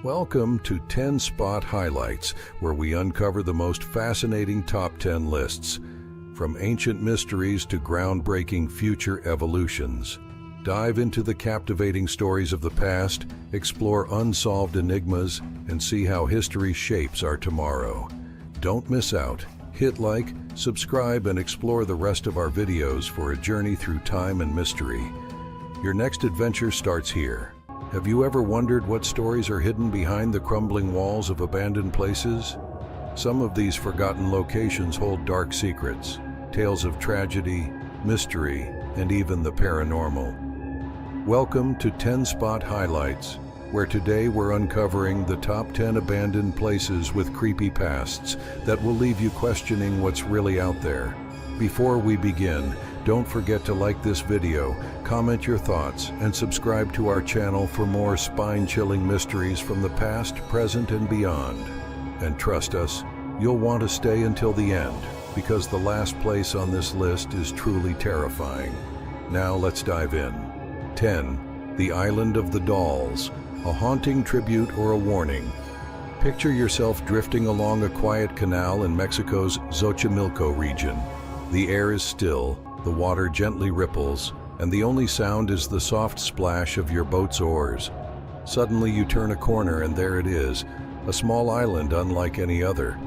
Welcome to 10 Spot Highlights, where we uncover the most fascinating top 10 lists, from ancient mysteries to groundbreaking future evolutions. Dive into the captivating stories of the past, explore unsolved enigmas, and see how history shapes our tomorrow. Don't miss out. Hit like, subscribe, and explore the rest of our videos for a journey through time and mystery. Your next adventure starts here. Have you ever wondered what stories are hidden behind the crumbling walls of abandoned places? Some of these forgotten locations hold dark secrets, tales of tragedy, mystery, and even the paranormal. Welcome to 10 Spot Highlights, where today we're uncovering the top 10 abandoned places with creepy pasts that will leave you questioning what's really out there. Before we begin, don't forget to like this video, comment your thoughts, and subscribe to our channel for more spine-chilling mysteries from the past, present, and beyond. And trust us, you'll want to stay until the end, because the last place on this list is truly terrifying. Now let's dive in. 10. The Island of the Dolls, a haunting tribute or a warning. Picture yourself drifting along a quiet canal in Mexico's Xochimilco region. The air is still, the water gently ripples, and the only sound is the soft splash of your boat's oars. Suddenly you turn a corner and there it is, a small island unlike any other.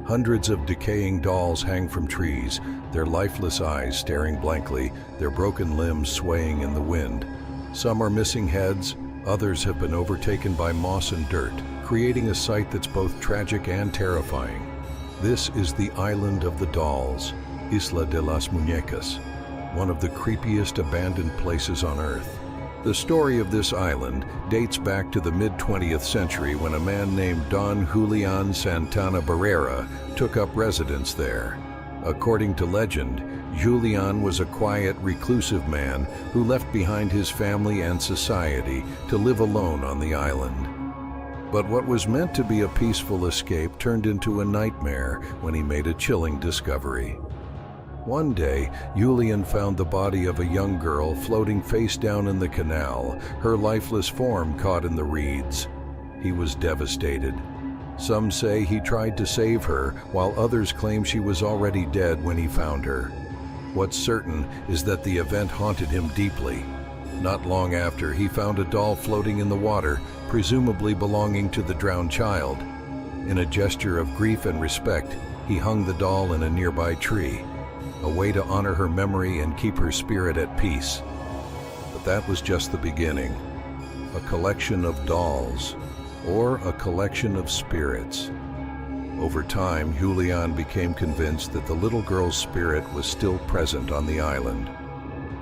Hundreds of decaying dolls hang from trees, their lifeless eyes staring blankly, their broken limbs swaying in the wind. Some are missing heads, others have been overtaken by moss and dirt, creating a sight that's both tragic and terrifying. This is the Island of the Dolls, Isla de las Muñecas, one of the creepiest abandoned places on Earth. The story of this island dates back to the mid-20th century when a man named Don Julian Santana Barrera took up residence there. According to legend, Julian was a quiet, reclusive man who left behind his family and society to live alone on the island. But what was meant to be a peaceful escape turned into a nightmare when he made a chilling discovery. One day, Julian found the body of a young girl floating face down in the canal, her lifeless form caught in the reeds. He was devastated. Some say he tried to save her, while others claim she was already dead when he found her. What's certain is that the event haunted him deeply. Not long after, he found a doll floating in the water, presumably belonging to the drowned child. In a gesture of grief and respect, he hung the doll in a nearby tree, a way to honor her memory and keep her spirit at peace. But that was just the beginning. A collection of dolls, or a collection of spirits. Over time, Julian became convinced that the little girl's spirit was still present on the island.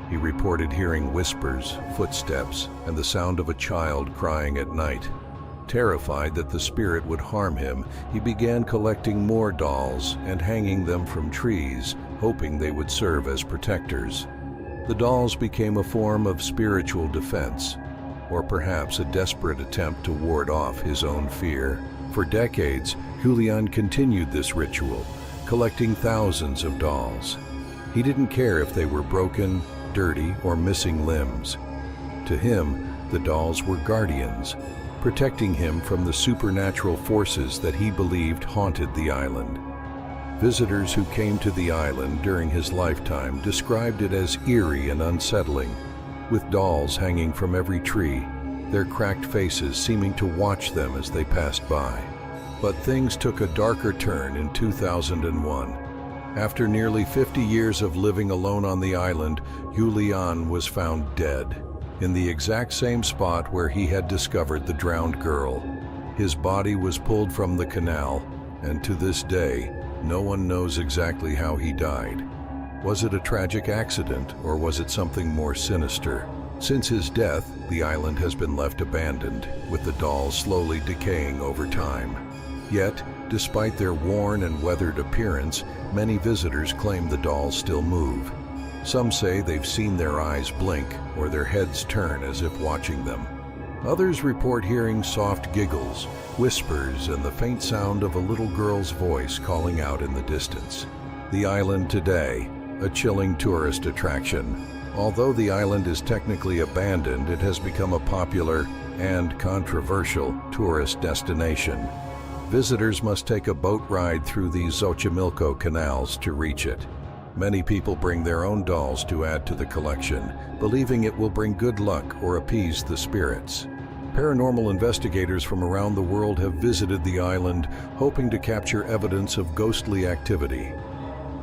He reported hearing whispers, footsteps, and the sound of a child crying at night. Terrified that the spirit would harm him, he began collecting more dolls and hanging them from trees, hoping they would serve as protectors. The dolls became a form of spiritual defense, or perhaps a desperate attempt to ward off his own fear. For decades, Julian continued this ritual, collecting thousands of dolls. He didn't care if they were broken, dirty, or missing limbs. To him, the dolls were guardians, protecting him from the supernatural forces that he believed haunted the island. Visitors who came to the island during his lifetime described it as eerie and unsettling, with dolls hanging from every tree, their cracked faces seeming to watch them as they passed by. But things took a darker turn in 2001. After nearly 50 years of living alone on the island, Julian was found dead, in the exact same spot where he had discovered the drowned girl. His body was pulled from the canal, and to this day, no one knows exactly how he died. Was it a tragic accident, or was it something more sinister? Since his death, the island has been left abandoned, with the dolls slowly decaying over time. Yet, despite their worn and weathered appearance, many visitors claim the dolls still move. Some say they've seen their eyes blink or their heads turn as if watching them. Others report hearing soft giggles, whispers, and the faint sound of a little girl's voice calling out in the distance. The island today, a chilling tourist attraction. Although the island is technically abandoned, it has become a popular and controversial tourist destination. Visitors must take a boat ride through the Xochimilco canals to reach it. Many people bring their own dolls to add to the collection, believing it will bring good luck or appease the spirits. Paranormal investigators from around the world have visited the island, hoping to capture evidence of ghostly activity.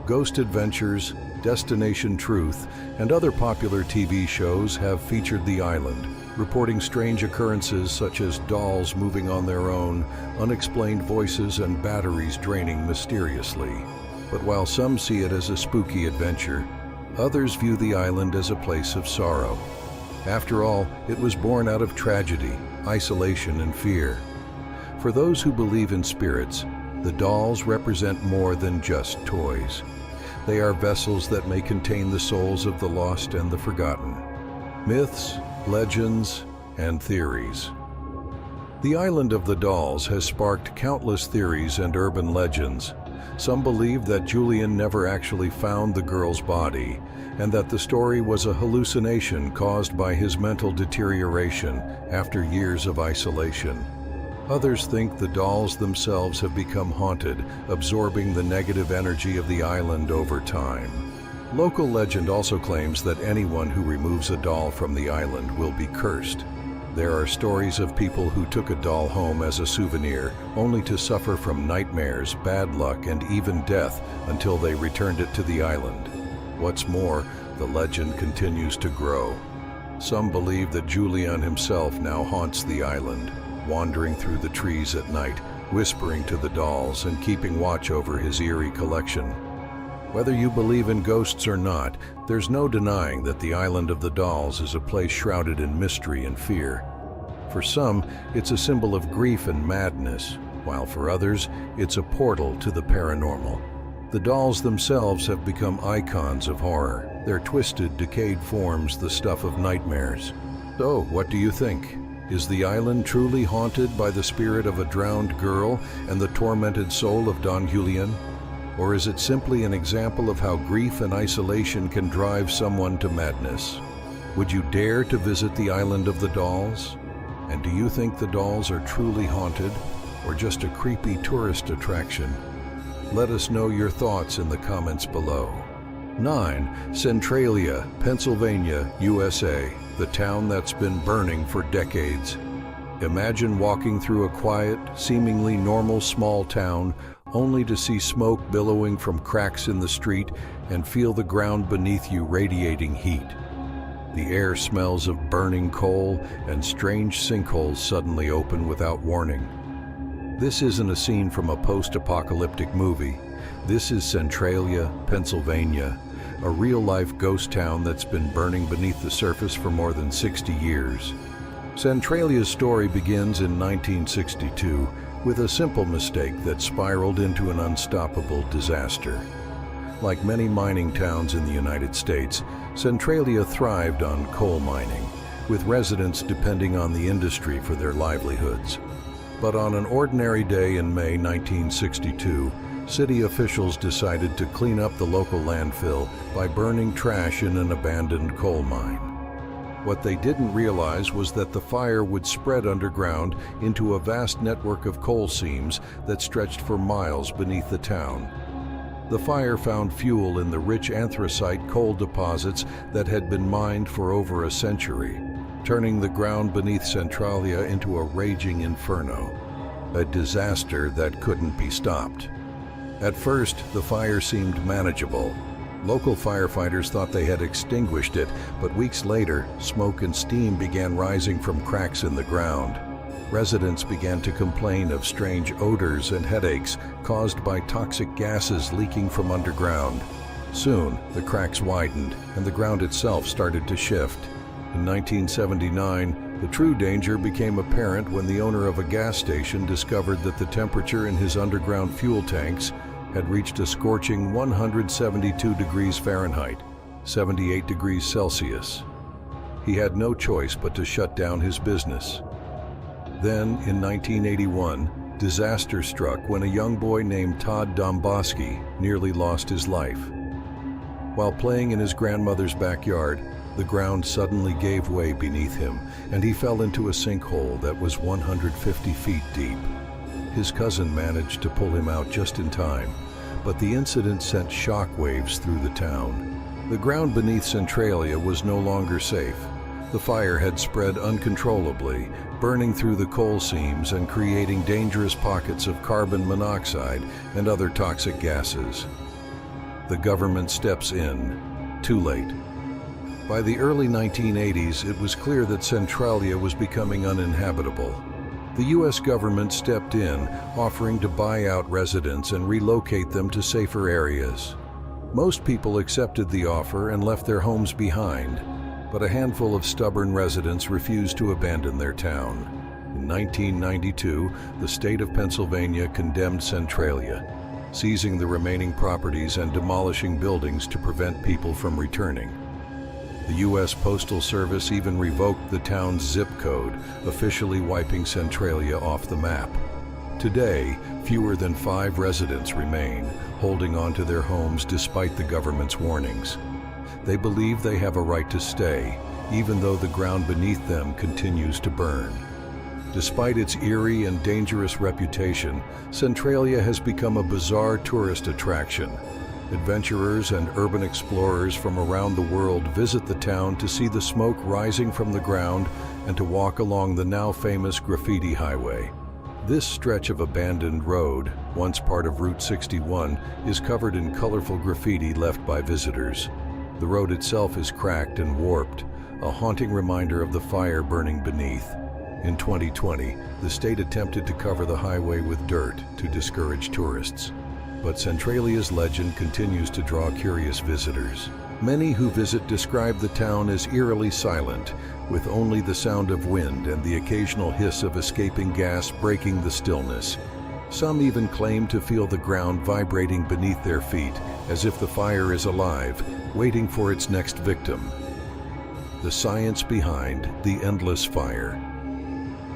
Ghost Adventures, Destination Truth, and other popular TV shows have featured the island, reporting strange occurrences such as dolls moving on their own, unexplained voices, and batteries draining mysteriously. But while some see it as a spooky adventure, others view the island as a place of sorrow. After all, it was born out of tragedy, isolation, and fear. For those who believe in spirits, the dolls represent more than just toys. They are vessels that may contain the souls of the lost and the forgotten. Myths, legends, and theories. The Island of the Dolls has sparked countless theories and urban legends. Some believe that Julian never actually found the girl's body, and that the story was a hallucination caused by his mental deterioration after years of isolation. Others think the dolls themselves have become haunted, absorbing the negative energy of the island over time. Local legend also claims that anyone who removes a doll from the island will be cursed. There are stories of people who took a doll home as a souvenir, only to suffer from nightmares, bad luck, and even death until they returned it to the island. What's more, the legend continues to grow. Some believe that Julian himself now haunts the island, wandering through the trees at night, whispering to the dolls and keeping watch over his eerie collection. Whether you believe in ghosts or not, there's no denying that the Island of the Dolls is a place shrouded in mystery and fear. For some, it's a symbol of grief and madness, while for others, it's a portal to the paranormal. The dolls themselves have become icons of horror, their twisted, decayed forms the stuff of nightmares. So, what do you think? Is the island truly haunted by the spirit of a drowned girl and the tormented soul of Don Julian? Or is it simply an example of how grief and isolation can drive someone to madness? Would you dare to visit the Island of the Dolls? And do you think the dolls are truly haunted, or just a creepy tourist attraction? Let us know your thoughts in the comments below. 9. Centralia, Pennsylvania, USA, the town that's been burning for decades. Imagine walking through a quiet, seemingly normal small town, only to see smoke billowing from cracks in the street and feel the ground beneath you radiating heat. The air smells of burning coal, and strange sinkholes suddenly open without warning. This isn't a scene from a post-apocalyptic movie. This is Centralia, Pennsylvania, a real-life ghost town that's been burning beneath the surface for more than 60 years. Centralia's story begins in 1962 with a simple mistake that spiraled into an unstoppable disaster. Like many mining towns in the United States, Centralia thrived on coal mining, with residents depending on the industry for their livelihoods. But on an ordinary day in May 1962, city officials decided to clean up the local landfill by burning trash in an abandoned coal mine. What they didn't realize was that the fire would spread underground into a vast network of coal seams that stretched for miles beneath the town. The fire found fuel in the rich anthracite coal deposits that had been mined for over a century, turning the ground beneath Centralia into a raging inferno, a disaster that couldn't be stopped. At first, the fire seemed manageable. Local firefighters thought they had extinguished it, but weeks later, smoke and steam began rising from cracks in the ground. Residents began to complain of strange odors and headaches caused by toxic gases leaking from underground. Soon, the cracks widened, and the ground itself started to shift. In 1979, the true danger became apparent when the owner of a gas station discovered that the temperature in his underground fuel tanks had reached a scorching 172 degrees Fahrenheit, 78 degrees Celsius. He had no choice but to shut down his business. Then, in 1981, disaster struck when a young boy named Todd Domboski nearly lost his life. While playing in his grandmother's backyard, The ground suddenly gave way beneath him, and he fell into a sinkhole that was 150 feet deep. His cousin managed to pull him out just in time, but the incident sent shockwaves through the town. The ground beneath Centralia was no longer safe. The fire had spread uncontrollably, burning through the coal seams and creating dangerous pockets of carbon monoxide and other toxic gases. The government steps in, too late. By the early 1980s, it was clear that Centralia was becoming uninhabitable. The U.S. government stepped in, offering to buy out residents and relocate them to safer areas. Most people accepted the offer and left their homes behind, but a handful of stubborn residents refused to abandon their town. In 1992, the state of Pennsylvania condemned Centralia, seizing the remaining properties and demolishing buildings to prevent people from returning. The U.S. Postal Service even revoked the town's zip code, officially wiping Centralia off the map. Today, fewer than 5 residents remain, holding on to their homes despite the government's warnings. They believe they have a right to stay, even though the ground beneath them continues to burn. Despite its eerie and dangerous reputation, Centralia has become a bizarre tourist attraction. Adventurers and urban explorers from around the world visit the town to see the smoke rising from the ground and to walk along the now famous graffiti highway. This stretch of abandoned road, once part of Route 61, is covered in colorful graffiti left by visitors. The road itself is cracked and warped, a haunting reminder of the fire burning beneath. In 2020, the state attempted to cover the highway with dirt to discourage tourists. But Centralia's legend continues to draw curious visitors. Many who visit describe the town as eerily silent, with only the sound of wind and the occasional hiss of escaping gas breaking the stillness. Some even claim to feel the ground vibrating beneath their feet, as if the fire is alive, waiting for its next victim. The science behind the endless fire.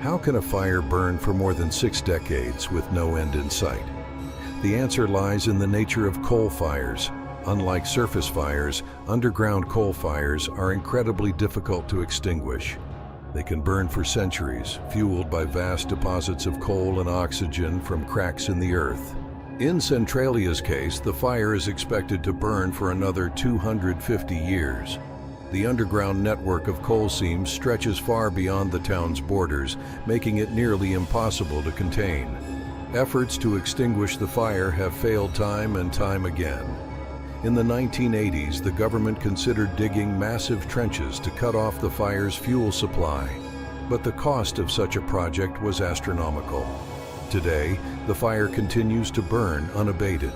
How can a fire burn for more than 6 decades with no end in sight? The answer lies in the nature of coal fires. Unlike surface fires, underground coal fires are incredibly difficult to extinguish. They can burn for centuries, fueled by vast deposits of coal and oxygen from cracks in the earth. In Centralia's case, the fire is expected to burn for another 250 years. The underground network of coal seams stretches far beyond the town's borders, making it nearly impossible to contain. Efforts to extinguish the fire have failed time and time again. In the 1980s, the government considered digging massive trenches to cut off the fire's fuel supply, but the cost of such a project was astronomical. Today, the fire continues to burn unabated,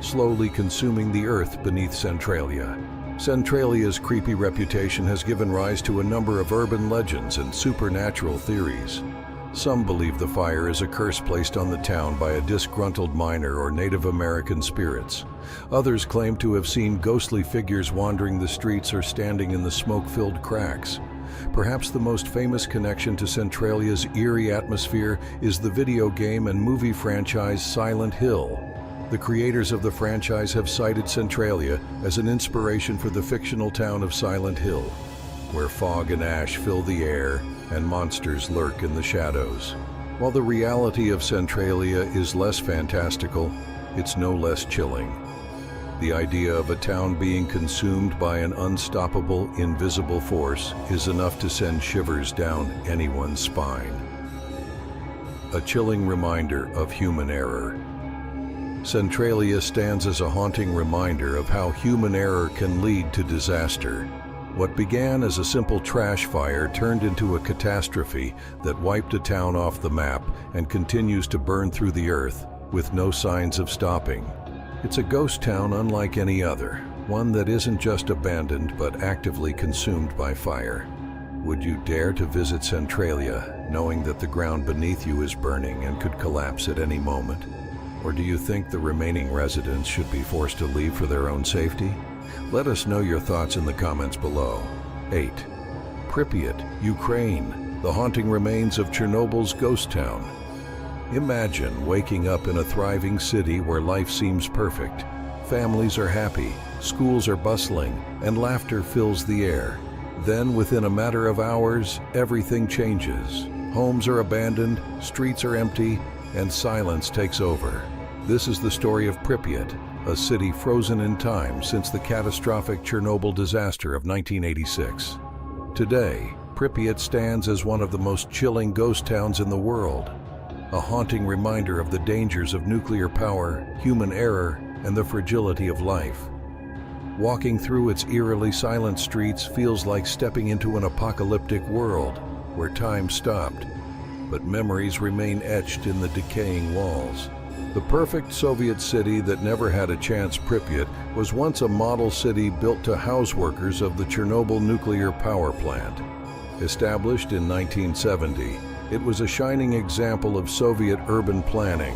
slowly consuming the earth beneath Centralia. Centralia's creepy reputation has given rise to a number of urban legends and supernatural theories. Some believe the fire is a curse placed on the town by a disgruntled miner or Native American spirits. Others claim to have seen ghostly figures wandering the streets or standing in the smoke-filled cracks. Perhaps the most famous connection to Centralia's eerie atmosphere is the video game and movie franchise Silent Hill. The creators of the franchise have cited Centralia as an inspiration for the fictional town of Silent Hill, where fog and ash fill the air and monsters lurk in the shadows. While the reality of Centralia is less fantastical, it's no less chilling. The idea of a town being consumed by an unstoppable, invisible force is enough to send shivers down anyone's spine. A chilling reminder of human error. Centralia stands as a haunting reminder of how human error can lead to disaster. What began as a simple trash fire turned into a catastrophe that wiped a town off the map and continues to burn through the earth with no signs of stopping. It's a ghost town unlike any other, one that isn't just abandoned but actively consumed by fire. Would you dare to visit Centralia, knowing that the ground beneath you is burning and could collapse at any moment? Or do you think the remaining residents should be forced to leave for their own safety? Let us know your thoughts in the comments below. 8. Pripyat, Ukraine, the haunting remains of Chernobyl's ghost town. Imagine waking up in a thriving city where life seems perfect. Families are happy, schools are bustling, and laughter fills the air. Then, within a matter of hours, everything changes. Homes are abandoned, streets are empty, and silence takes over. This is the story of Pripyat, a city frozen in time since the catastrophic Chernobyl disaster of 1986. Today, Pripyat stands as one of the most chilling ghost towns in the world, a haunting reminder of the dangers of nuclear power, human error, and the fragility of life. Walking through its eerily silent streets feels like stepping into an apocalyptic world where time stopped, but memories remain etched in the decaying walls. The perfect Soviet city that never had a chance, Pripyat, was once a model city built to house workers of the Chernobyl nuclear power plant. Established in 1970, it was a shining example of Soviet urban planning.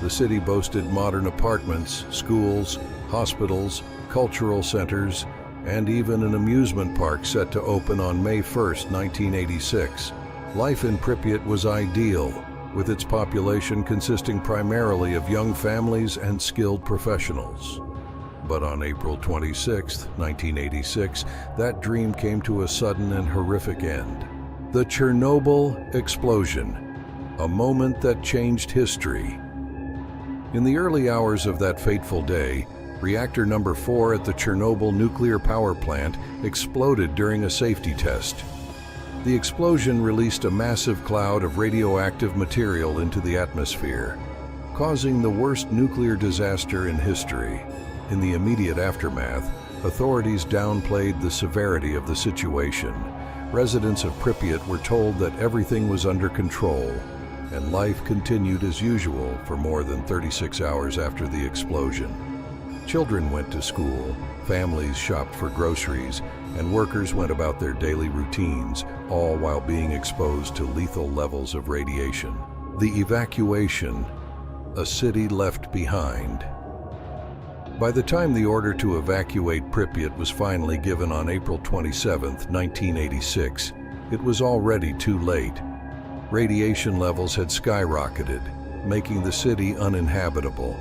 The city boasted modern apartments, schools, hospitals, cultural centers, and even an amusement park set to open on May 1, 1986. Life in Pripyat was ideal, with its population consisting primarily of young families and skilled professionals. But on April 26, 1986, that dream came to a sudden and horrific end. The Chernobyl explosion, a moment that changed history. In the early hours of that fateful day, reactor number 4 at the Chernobyl nuclear power plant exploded during a safety test. The explosion released a massive cloud of radioactive material into the atmosphere, causing the worst nuclear disaster in history. In the immediate aftermath, authorities downplayed the severity of the situation. Residents of Pripyat were told that everything was under control, and life continued as usual for more than 36 hours after the explosion. Children went to school, families shopped for groceries, and workers went about their daily routines, all while being exposed to lethal levels of radiation. The evacuation, a city left behind. By the time the order to evacuate Pripyat was finally given on April 27, 1986, it was already too late. Radiation levels had skyrocketed, making the city uninhabitable.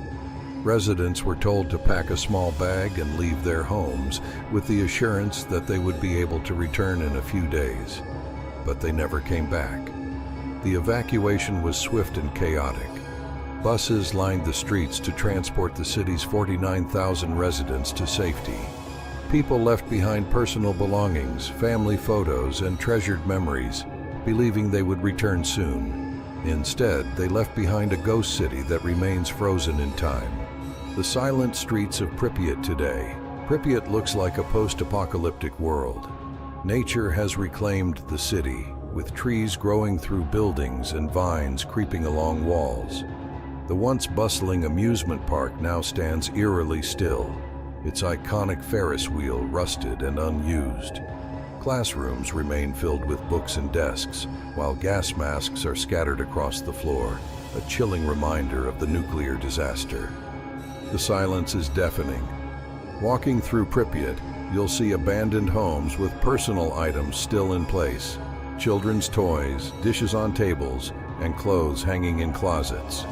Residents were told to pack a small bag and leave their homes, with the assurance that they would be able to return in a few days. But they never came back. The evacuation was swift and chaotic. Buses lined the streets to transport the city's 49,000 residents to safety. People left behind personal belongings, family photos, and treasured memories, believing they would return soon. Instead, they left behind a ghost city that remains frozen in time. The silent streets of Pripyat today. Pripyat looks like a post-apocalyptic world. Nature has reclaimed the city, with trees growing through buildings and vines creeping along walls. The once bustling amusement park now stands eerily still, its iconic Ferris wheel rusted and unused. Classrooms remain filled with books and desks, while gas masks are scattered across the floor, a chilling reminder of the nuclear disaster. The silence is deafening. Walking through Pripyat, you'll see abandoned homes with personal items still in place, children's toys, dishes on tables, and clothes hanging in closets.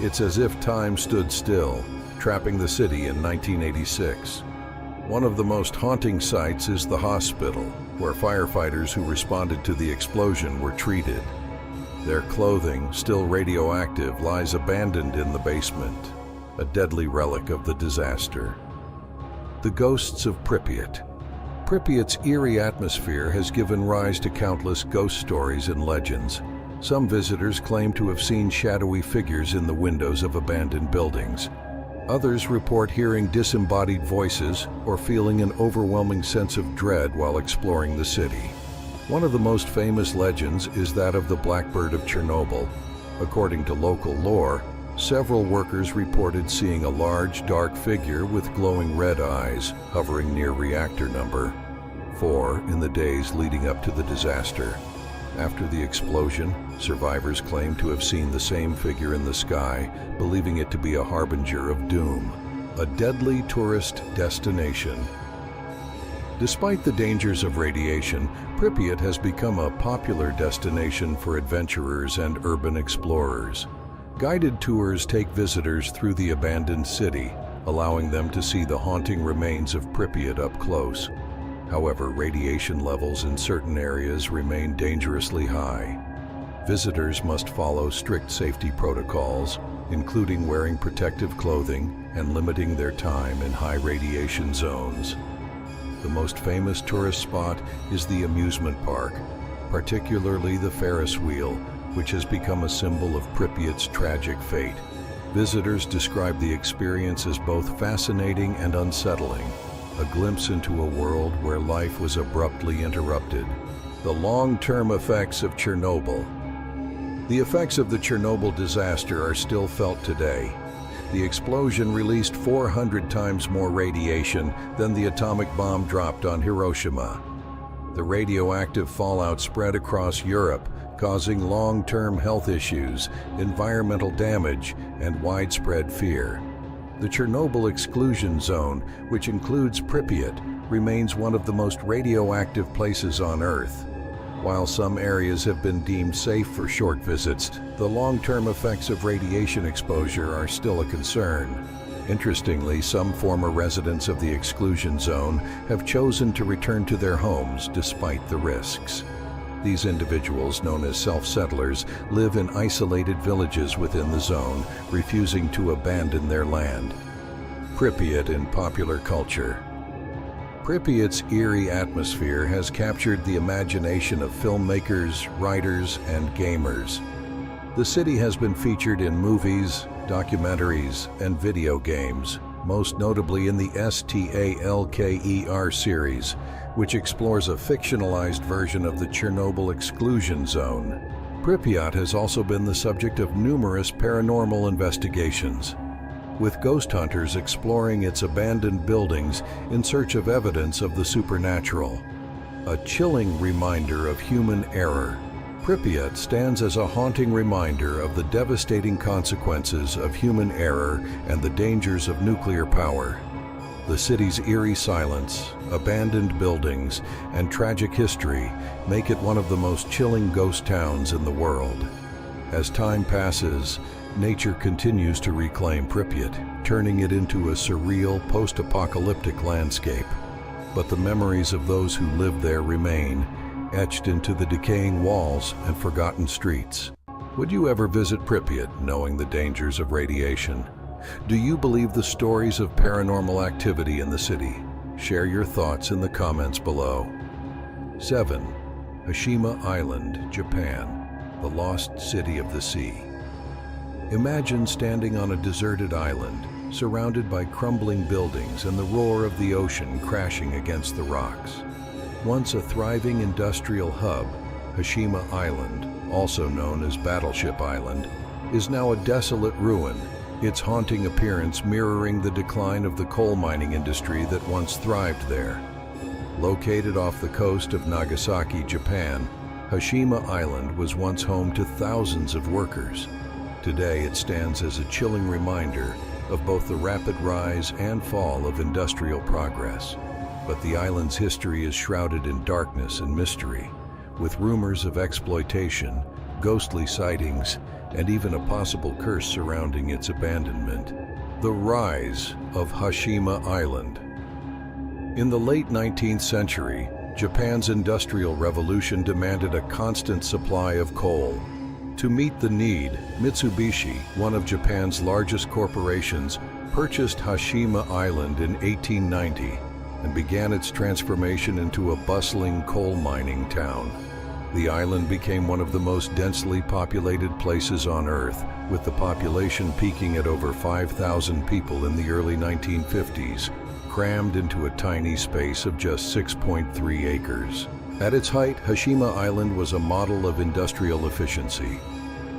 It's as if time stood still, trapping the city in 1986. One of the most haunting sights is the hospital, where firefighters who responded to the explosion were treated. Their clothing, still radioactive, lies abandoned in the basement, a deadly relic of the disaster. The ghosts of Pripyat. Pripyat's eerie atmosphere has given rise to countless ghost stories and legends. Some visitors claim to have seen shadowy figures in the windows of abandoned buildings. Others report hearing disembodied voices or feeling an overwhelming sense of dread while exploring the city. One of the most famous legends is that of the Blackbird of Chernobyl. According to local lore, several workers reported seeing a large, dark figure with glowing red eyes hovering near reactor number 4 in the days leading up to the disaster. After the explosion, survivors claim to have seen the same figure in the sky, believing it to be a harbinger of doom, a deadly tourist destination. Despite the dangers of radiation, Pripyat has become a popular destination for adventurers and urban explorers. Guided tours take visitors through the abandoned city, allowing them to see the haunting remains of Pripyat up close. However, radiation levels in certain areas remain dangerously high. Visitors must follow strict safety protocols, including wearing protective clothing and limiting their time in high radiation zones. The most famous tourist spot is the amusement park, particularly the Ferris wheel, which has become a symbol of Pripyat's tragic fate. Visitors describe the experience as both fascinating and unsettling, a glimpse into a world where life was abruptly interrupted. The long-term effects of Chernobyl. The effects of the Chernobyl disaster are still felt today. The explosion released 400 times more radiation than the atomic bomb dropped on Hiroshima. The radioactive fallout spread across Europe, causing long-term health issues, environmental damage, and widespread fear. The Chernobyl exclusion zone, which includes Pripyat, remains one of the most radioactive places on Earth. While some areas have been deemed safe for short visits, the long-term effects of radiation exposure are still a concern. Interestingly, some former residents of the exclusion zone have chosen to return to their homes despite the risks. These individuals, known as self-settlers, live in isolated villages within the zone, refusing to abandon their land. Pripyat in popular culture. Pripyat's eerie atmosphere has captured the imagination of filmmakers, writers, and gamers. The city has been featured in movies, documentaries, and video games, most notably in the Stalker series, which explores a fictionalized version of the Chernobyl exclusion zone. Pripyat has also been the subject of numerous paranormal investigations, with ghost hunters exploring its abandoned buildings in search of evidence of the supernatural. A chilling reminder of human error, Pripyat stands as a haunting reminder of the devastating consequences of human error and the dangers of nuclear power. The city's eerie silence, abandoned buildings, and tragic history make it one of the most chilling ghost towns in the world. As time passes, nature continues to reclaim Pripyat, turning it into a surreal, post-apocalyptic landscape. But the memories of those who lived there remain, etched into the decaying walls and forgotten streets. Would you ever visit Pripyat knowing the dangers of radiation? Do you believe the stories of paranormal activity in the city? Share your thoughts in the comments below. 7. Hashima Island, Japan, the lost city of the sea. Imagine standing on a deserted island, surrounded by crumbling buildings and the roar of the ocean crashing against the rocks. Once a thriving industrial hub, Hashima Island, also known as Battleship Island, is now a desolate ruin, its haunting appearance mirroring the decline of the coal mining industry that once thrived there. Located off the coast of Nagasaki, Japan, Hashima Island was once home to thousands of workers. Today it stands as a chilling reminder of both the rapid rise and fall of industrial progress. But the island's history is shrouded in darkness and mystery, with rumors of exploitation, ghostly sightings, and even a possible curse surrounding its abandonment. The rise of Hashima Island. In the late 19th century, Japan's Industrial Revolution demanded a constant supply of coal. To meet the need, Mitsubishi, one of Japan's largest corporations, purchased Hashima Island in 1890 and began its transformation into a bustling coal mining town. The island became one of the most densely populated places on Earth, with the population peaking at over 5,000 people in the early 1950s, crammed into a tiny space of just 6.3 acres. At its height, Hashima Island was a model of industrial efficiency.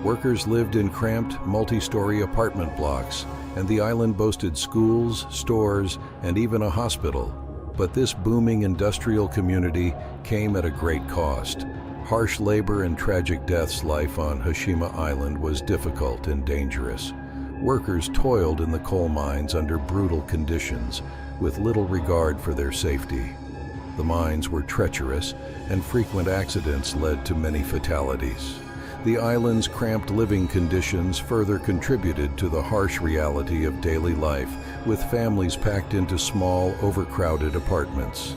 Workers lived in cramped, multi-story apartment blocks, and the island boasted schools, stores, and even a hospital. But this booming industrial community came at a great cost. Harsh labor and tragic deaths. Life on Hashima Island was difficult and dangerous. Workers toiled in the coal mines under brutal conditions, with little regard for their safety. The mines were treacherous, and frequent accidents led to many fatalities. The island's cramped living conditions further contributed to the harsh reality of daily life, with families packed into small, overcrowded apartments.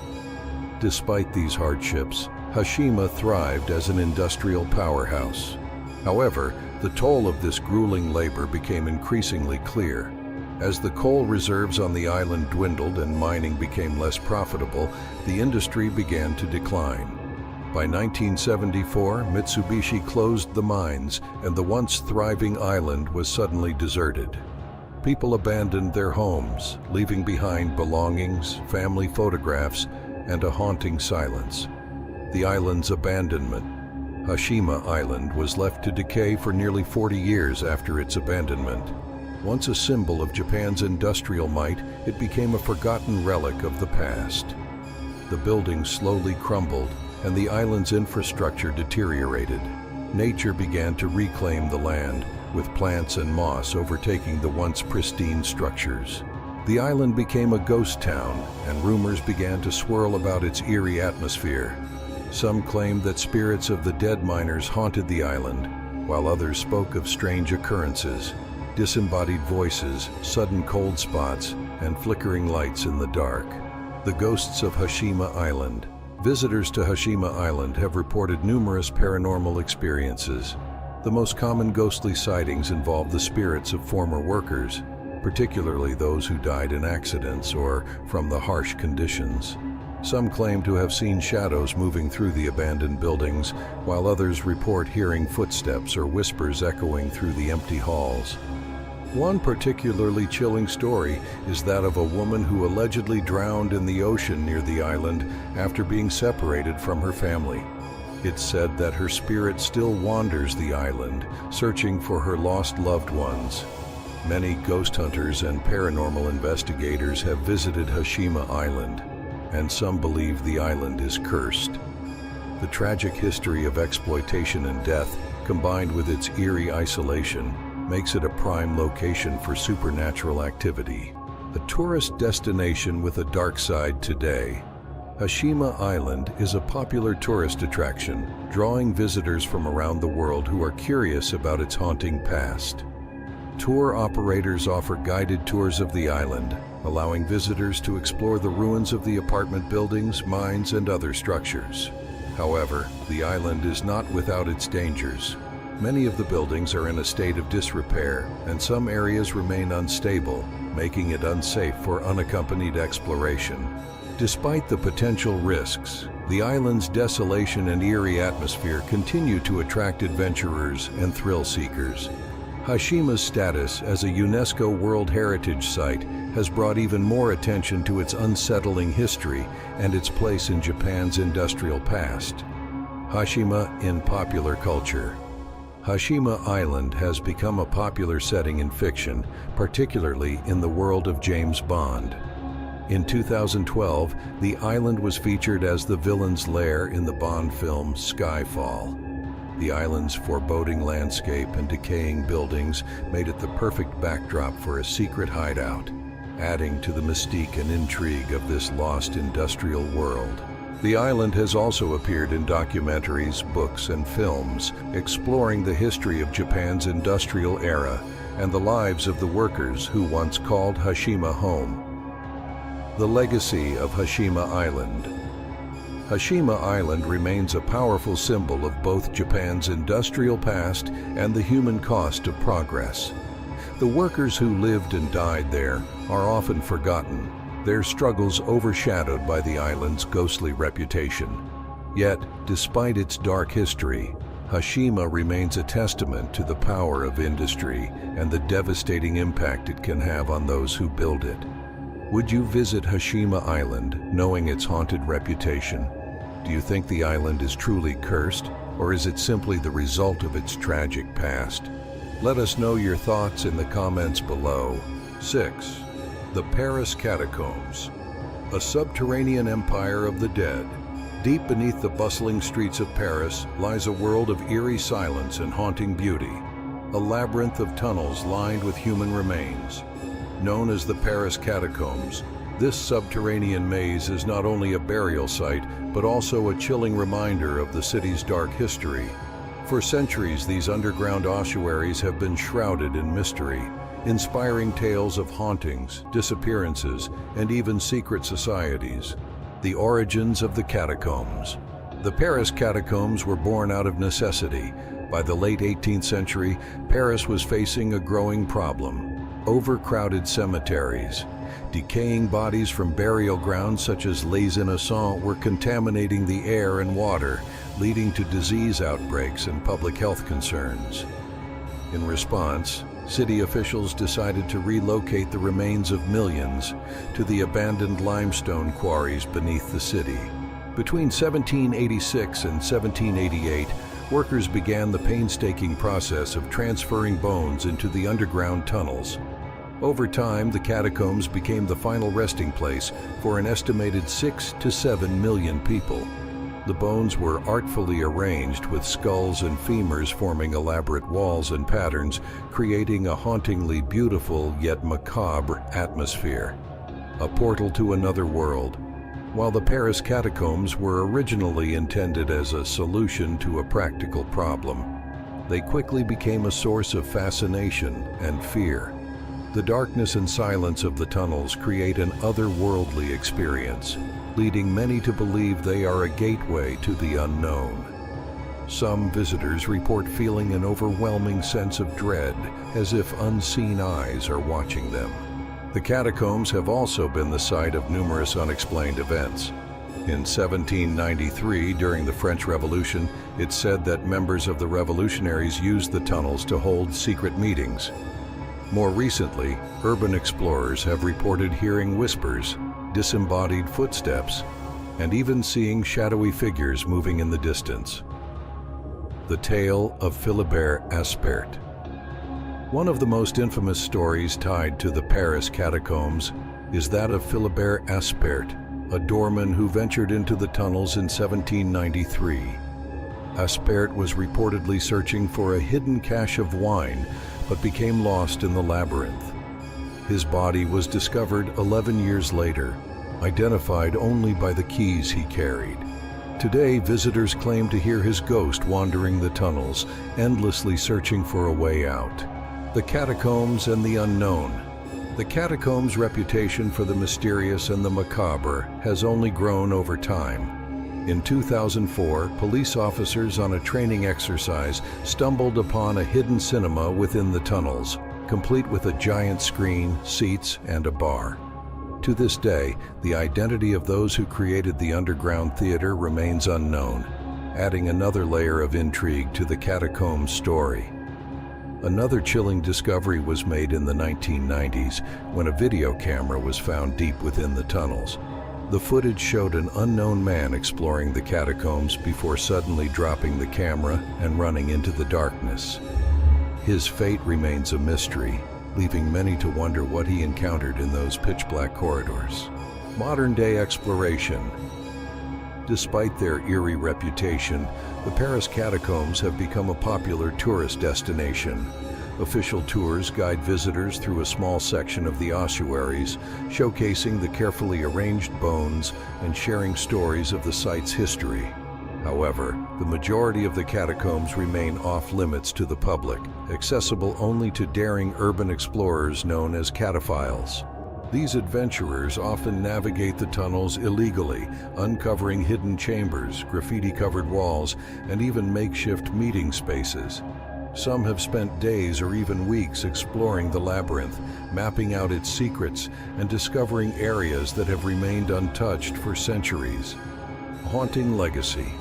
Despite these hardships, Hashima thrived as an industrial powerhouse. However, the toll of this grueling labor became increasingly clear. As the coal reserves on the island dwindled and mining became less profitable, the industry began to decline. By 1974, Mitsubishi closed the mines, and the once thriving island was suddenly deserted. People abandoned their homes, leaving behind belongings, family photographs, and a haunting silence. The island's abandonment. Hashima Island was left to decay for nearly 40 years after its abandonment. Once a symbol of Japan's industrial might, it became a forgotten relic of the past. The buildings slowly crumbled, and the island's infrastructure deteriorated. Nature began to reclaim the land, with plants and moss overtaking the once pristine structures. The island became a ghost town, and rumors began to swirl about its eerie atmosphere. Some claimed that spirits of the dead miners haunted the island, while others spoke of strange occurrences, disembodied voices, sudden cold spots, and flickering lights in the dark. The ghosts of Hashima Island. Visitors to Hashima Island have reported numerous paranormal experiences. The most common ghostly sightings involve the spirits of former workers, particularly those who died in accidents or from the harsh conditions. Some claim to have seen shadows moving through the abandoned buildings, while others report hearing footsteps or whispers echoing through the empty halls. One particularly chilling story is that of a woman who allegedly drowned in the ocean near the island after being separated from her family. It's said that her spirit still wanders the island, searching for her lost loved ones. Many ghost hunters and paranormal investigators have visited Hashima Island, and some believe the island is cursed. The tragic history of exploitation and death, combined with its eerie isolation, makes it a prime location for supernatural activity. A tourist destination with a dark side today, Hashima Island is a popular tourist attraction, drawing visitors from around the world who are curious about its haunting past. Tour operators offer guided tours of the island, allowing visitors to explore the ruins of the apartment buildings, mines, and other structures. However, the island is not without its dangers. Many of the buildings are in a state of disrepair, and some areas remain unstable, making it unsafe for unaccompanied exploration. Despite the potential risks, the island's desolation and eerie atmosphere continue to attract adventurers and thrill seekers. Hashima's status as a UNESCO World Heritage Site has brought even more attention to its unsettling history and its place in Japan's industrial past. Hashima in popular culture. Hashima Island has become a popular setting in fiction, particularly in the world of James Bond. In 2012, the island was featured as the villain's lair in the Bond film Skyfall. The island's foreboding landscape and decaying buildings made it the perfect backdrop for a secret hideout, adding to the mystique and intrigue of this lost industrial world. The island has also appeared in documentaries, books, and films, exploring the history of Japan's industrial era and the lives of the workers who once called Hashima home. The legacy of Hashima Island. Hashima Island remains a powerful symbol of both Japan's industrial past and the human cost of progress. The workers who lived and died there are often forgotten, their struggles overshadowed by the island's ghostly reputation. Yet, despite its dark history, Hashima remains a testament to the power of industry and the devastating impact it can have on those who build it. Would you visit Hashima Island knowing its haunted reputation? Do you think the island is truly cursed, or is it simply the result of its tragic past? Let us know your thoughts in the comments below. 6. The Paris Catacombs. A subterranean empire of the dead. Deep beneath the bustling streets of Paris lies a world of eerie silence and haunting beauty. A labyrinth of tunnels lined with human remains. Known as the Paris Catacombs, this subterranean maze is not only a burial site, but also a chilling reminder of the city's dark history. For centuries, these underground ossuaries have been shrouded in mystery, inspiring tales of hauntings, disappearances, and even secret societies. The origins of the catacombs. The Paris catacombs were born out of necessity. By the late 18th century, Paris was facing a growing problem: overcrowded cemeteries. Decaying bodies from burial grounds such as Les Innocents were contaminating the air and water, leading to disease outbreaks and public health concerns. In response, city officials decided to relocate the remains of millions to the abandoned limestone quarries beneath the city. Between 1786 and 1788, workers began the painstaking process of transferring bones into the underground tunnels. Over time, the catacombs became the final resting place for an estimated 6 to 7 million people. The bones were artfully arranged with skulls and femurs forming elaborate walls and patterns, creating a hauntingly beautiful yet macabre atmosphere. A portal to another world. While the Paris catacombs were originally intended as a solution to a practical problem, they quickly became a source of fascination and fear. The darkness and silence of the tunnels create an otherworldly experience, leading many to believe they are a gateway to the unknown. Some visitors report feeling an overwhelming sense of dread, as if unseen eyes are watching them. The catacombs have also been the site of numerous unexplained events. In 1793, during the French Revolution, it's said that members of the revolutionaries used the tunnels to hold secret meetings. More recently, urban explorers have reported hearing whispers, disembodied footsteps, and even seeing shadowy figures moving in the distance. The tale of Philibert Aspert. One of the most infamous stories tied to the Paris catacombs is that of Philibert Aspert, a doorman who ventured into the tunnels in 1793. Aspert was reportedly searching for a hidden cache of wine, but became lost in the labyrinth. His body was discovered 11 years later, identified only by the keys he carried. Today, visitors claim to hear his ghost wandering the tunnels, endlessly searching for a way out. The catacombs and the unknown. The catacombs' reputation for the mysterious and the macabre has only grown over time. In 2004, police officers on a training exercise stumbled upon a hidden cinema within the tunnels, complete with a giant screen, seats, and a bar. To this day, the identity of those who created the underground theater remains unknown, adding another layer of intrigue to the catacombs story. Another chilling discovery was made in the 1990s when a video camera was found deep within the tunnels. The footage showed an unknown man exploring the catacombs before suddenly dropping the camera and running into the darkness. His fate remains a mystery, leaving many to wonder what he encountered in those pitch-black corridors. Modern-day exploration. Despite their eerie reputation, the Paris catacombs have become a popular tourist destination. Official tours guide visitors through a small section of the ossuaries, showcasing the carefully arranged bones and sharing stories of the site's history. However, the majority of the catacombs remain off-limits to the public, accessible only to daring urban explorers known as cataphiles. These adventurers often navigate the tunnels illegally, uncovering hidden chambers, graffiti-covered walls, and even makeshift meeting spaces. Some have spent days or even weeks exploring the labyrinth, mapping out its secrets and discovering areas that have remained untouched for centuries. Haunting legacy.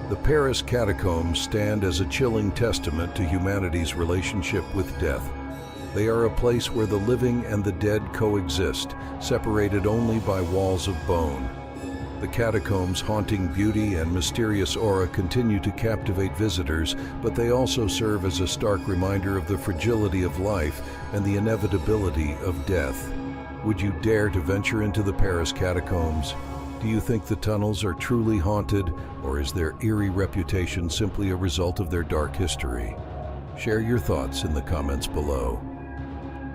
The Paris catacombs stand as a chilling testament to humanity's relationship with death. They are a place where the living and the dead coexist, separated only by walls of bone. The catacombs' haunting beauty and mysterious aura continue to captivate visitors, but they also serve as a stark reminder of the fragility of life and the inevitability of death. Would you dare to venture into the Paris catacombs? Do you think the tunnels are truly haunted, or is their eerie reputation simply a result of their dark history? Share your thoughts in the comments below.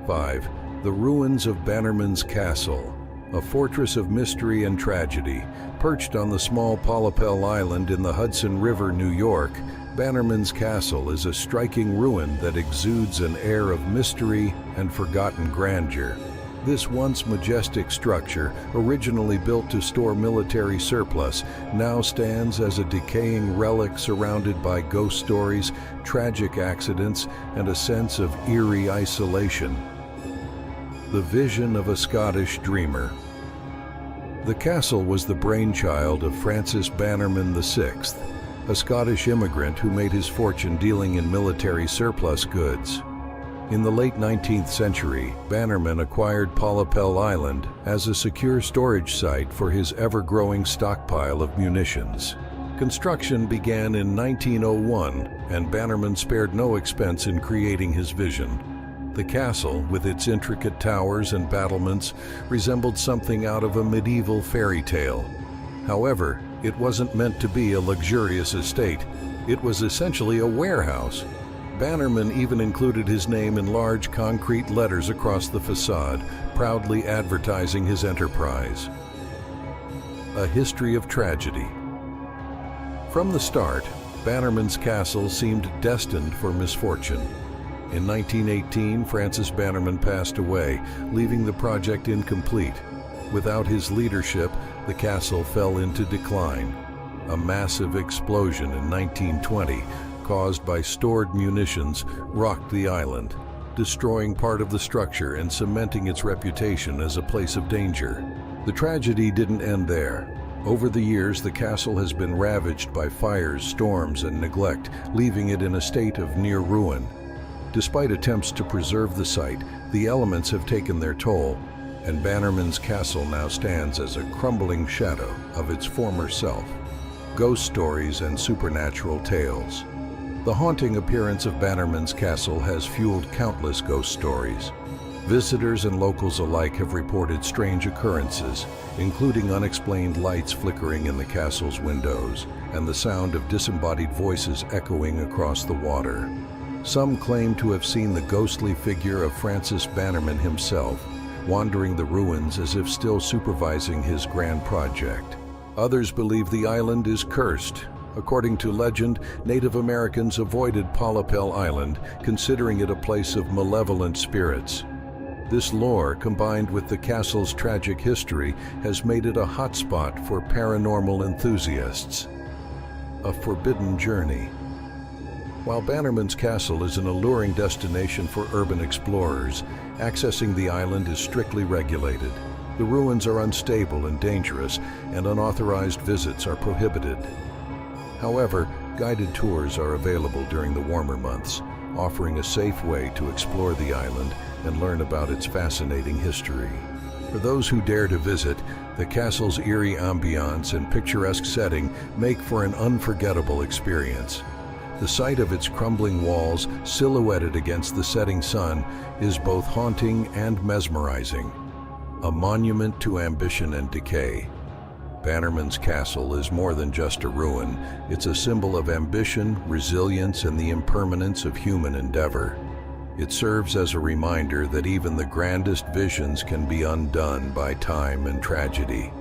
5. The ruins of Bannerman's Castle. A fortress of mystery and tragedy. Perched on the small Polypel Island in the Hudson River, New York, Bannerman's Castle is a striking ruin that exudes an air of mystery and forgotten grandeur. This once majestic structure, originally built to store military surplus, now stands as a decaying relic surrounded by ghost stories, tragic accidents, and a sense of eerie isolation. The vision of a Scottish dreamer. The castle was the brainchild of Francis Bannerman VI, a Scottish immigrant who made his fortune dealing in military surplus goods. In the late 19th century, Bannerman acquired Polypel Island as a secure storage site for his ever-growing stockpile of munitions. Construction began in 1901, and Bannerman spared no expense in creating his vision. The castle, with its intricate towers and battlements, resembled something out of a medieval fairy tale. However, it wasn't meant to be a luxurious estate. It was essentially a warehouse. Bannerman even included his name in large concrete letters across the facade, proudly advertising his enterprise. A history of tragedy. From the start, Bannerman's castle seemed destined for misfortune. In 1918, Francis Bannerman passed away, leaving the project incomplete. Without his leadership, the castle fell into decline. A massive explosion in 1920, caused by stored munitions, rocked the island, destroying part of the structure and cementing its reputation as a place of danger. The tragedy didn't end there. Over the years, the castle has been ravaged by fires, storms, and neglect, leaving it in a state of near ruin. Despite attempts to preserve the site, the elements have taken their toll, and Bannerman's castle now stands as a crumbling shadow of its former self. Ghost stories and supernatural tales. The haunting appearance of Bannerman's castle has fueled countless ghost stories. Visitors and locals alike have reported strange occurrences, including unexplained lights flickering in the castle's windows and the sound of disembodied voices echoing across the water. Some claim to have seen the ghostly figure of Francis Bannerman himself, wandering the ruins as if still supervising his grand project. Others believe the island is cursed. According to legend, Native Americans avoided Polypel Island, considering it a place of malevolent spirits. This lore, combined with the castle's tragic history, has made it a hotspot for paranormal enthusiasts. A forbidden journey. While Bannerman's castle is an alluring destination for urban explorers, accessing the island is strictly regulated. The ruins are unstable and dangerous, and unauthorized visits are prohibited. However, guided tours are available during the warmer months, offering a safe way to explore the island and learn about its fascinating history. For those who dare to visit, the castle's eerie ambiance and picturesque setting make for an unforgettable experience. The sight of its crumbling walls, silhouetted against the setting sun, is both haunting and mesmerizing. A monument to ambition and decay. Bannerman's castle is more than just a ruin. It's a symbol of ambition, resilience, and the impermanence of human endeavor. It serves as a reminder that even the grandest visions can be undone by time and tragedy.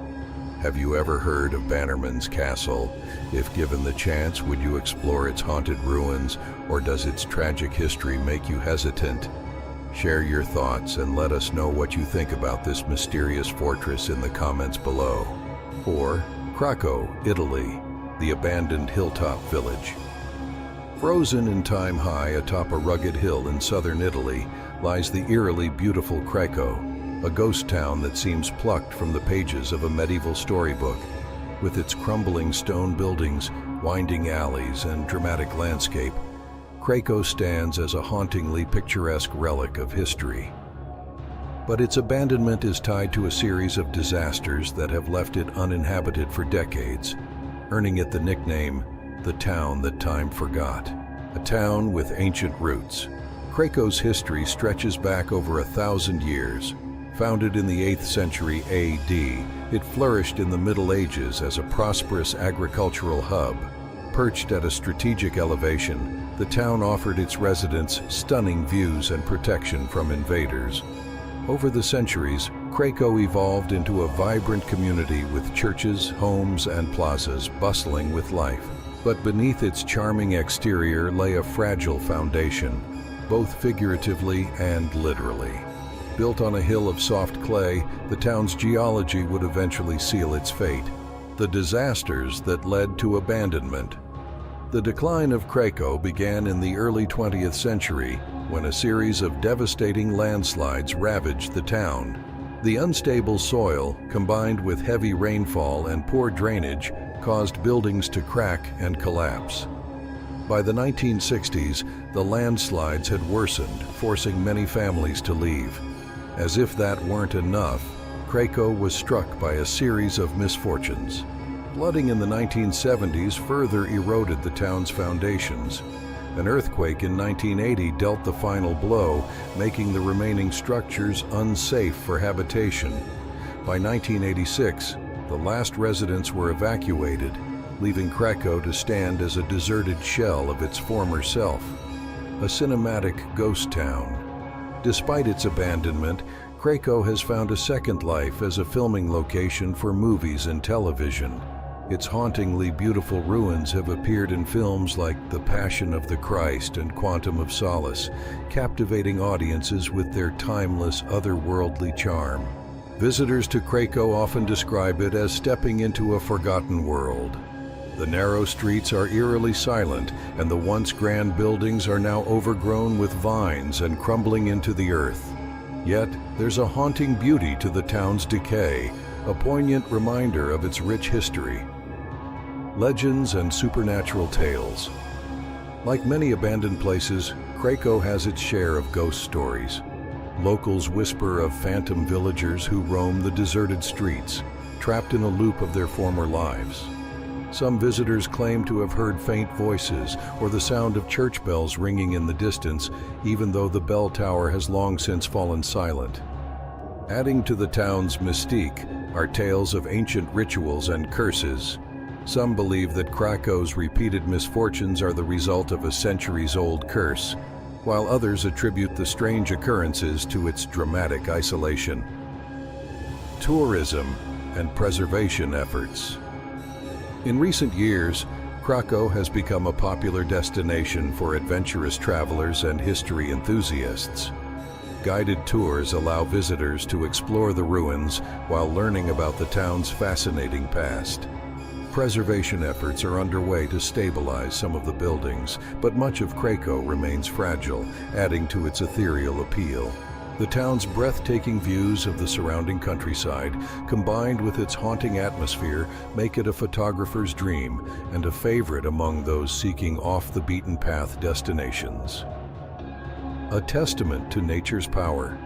Have you ever heard of Bannerman's castle? If given the chance, would you explore its haunted ruins, or does its tragic history make you hesitant? Share your thoughts and let us know what you think about this mysterious fortress in the comments below. Or Krakow, Italy, the abandoned hilltop village. Frozen in time high atop a rugged hill in southern Italy lies the eerily beautiful Krakow, a ghost town that seems plucked from the pages of a medieval storybook. With its crumbling stone buildings, winding alleys, and dramatic landscape, Krakow stands as a hauntingly picturesque relic of history. But its abandonment is tied to a series of disasters that have left it uninhabited for decades, earning it the nickname, the town that time forgot. A town with ancient roots. Krakow's history stretches back over 1,000 years. Founded in the 8th century AD, it flourished in the Middle Ages as a prosperous agricultural hub. Perched at a strategic elevation, the town offered its residents stunning views and protection from invaders. Over the centuries, Krakow evolved into a vibrant community with churches, homes, and plazas bustling with life. But beneath its charming exterior lay a fragile foundation, both figuratively and literally. Built on a hill of soft clay, the town's geology would eventually seal its fate. The disasters that led to abandonment. The decline of Krakow began in the early 20th century when a series of devastating landslides ravaged the town. The unstable soil, combined with heavy rainfall and poor drainage, caused buildings to crack and collapse. By the 1960s, the landslides had worsened, forcing many families to leave. As if that weren't enough, Krakow was struck by a series of misfortunes. Flooding in the 1970s further eroded the town's foundations. An earthquake in 1980 dealt the final blow, making the remaining structures unsafe for habitation. By 1986, the last residents were evacuated, leaving Krakow to stand as a deserted shell of its former self, a cinematic ghost town. Despite its abandonment, Krakow has found a second life as a filming location for movies and television. Its hauntingly beautiful ruins have appeared in films like The Passion of the Christ and Quantum of Solace, captivating audiences with their timeless, otherworldly charm. Visitors to Krakow often describe it as stepping into a forgotten world. The narrow streets are eerily silent, and the once grand buildings are now overgrown with vines and crumbling into the earth. Yet, there's a haunting beauty to the town's decay, a poignant reminder of its rich history. Legends and supernatural tales. Like many abandoned places, Krakow has its share of ghost stories. Locals whisper of phantom villagers who roam the deserted streets, trapped in a loop of their former lives. Some visitors claim to have heard faint voices or the sound of church bells ringing in the distance, even though the bell tower has long since fallen silent. Adding to the town's mystique are tales of ancient rituals and curses. Some believe that Krakow's repeated misfortunes are the result of a centuries-old curse, while others attribute the strange occurrences to its dramatic isolation. Tourism and preservation efforts. In recent years, Krakow has become a popular destination for adventurous travelers and history enthusiasts. Guided tours allow visitors to explore the ruins while learning about the town's fascinating past. Preservation efforts are underway to stabilize some of the buildings, but much of Krakow remains fragile, adding to its ethereal appeal. The town's breathtaking views of the surrounding countryside, combined with its haunting atmosphere, make it a photographer's dream and a favorite among those seeking off-the-beaten-path destinations. A testament to nature's power.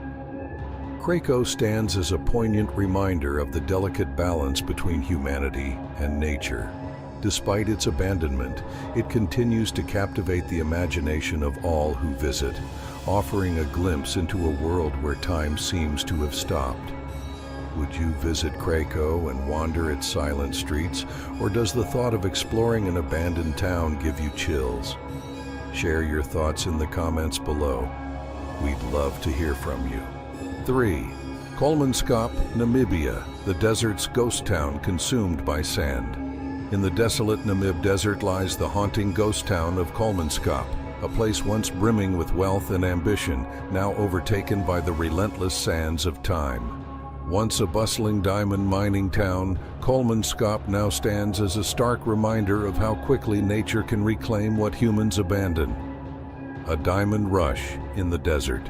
Krakow stands as a poignant reminder of the delicate balance between humanity and nature. Despite its abandonment, it continues to captivate the imagination of all who visit, offering a glimpse into a world where time seems to have stopped. Would you visit Krakow and wander its silent streets, or does the thought of exploring an abandoned town give you chills? Share your thoughts in the comments below. We'd love to hear from you. 3. Kolmanskop, Namibia, the desert's ghost town consumed by sand. In the desolate Namib Desert lies the haunting ghost town of Kolmanskop, a place once brimming with wealth and ambition, now overtaken by the relentless sands of time. Once a bustling diamond mining town, Kolmanskop now stands as a stark reminder of how quickly nature can reclaim what humans abandon. A diamond rush in the desert.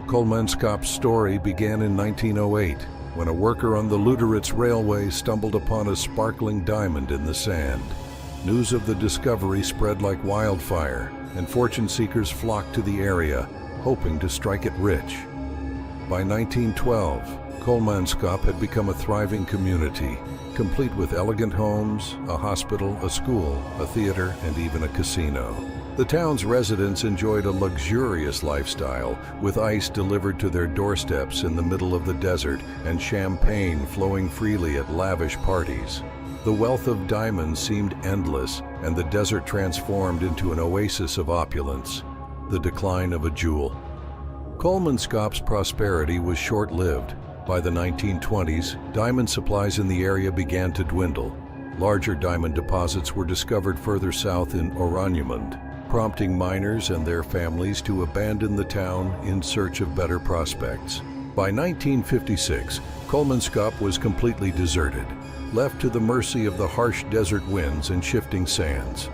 Kolmanskop's story began in 1908, when a worker on the Lüderitz Railway stumbled upon a sparkling diamond in the sand. News of the discovery spread like wildfire, and fortune seekers flocked to the area, hoping to strike it rich. By 1912, Kolmanskop had become a thriving community, complete with elegant homes, a hospital, a school, a theater, and even a casino. The town's residents enjoyed a luxurious lifestyle, with ice delivered to their doorsteps in the middle of the desert and champagne flowing freely at lavish parties. The wealth of diamonds seemed endless, and the desert transformed into an oasis of opulence. The decline of a jewel. Kolmanskop's prosperity was short-lived. By the 1920s, diamond supplies in the area began to dwindle. Larger diamond deposits were discovered further south in Oranienburg. prompting miners and their families to abandon the town in search of better prospects. By 1956, Kolmanskop was completely deserted, left to the mercy of the harsh desert winds and shifting sands.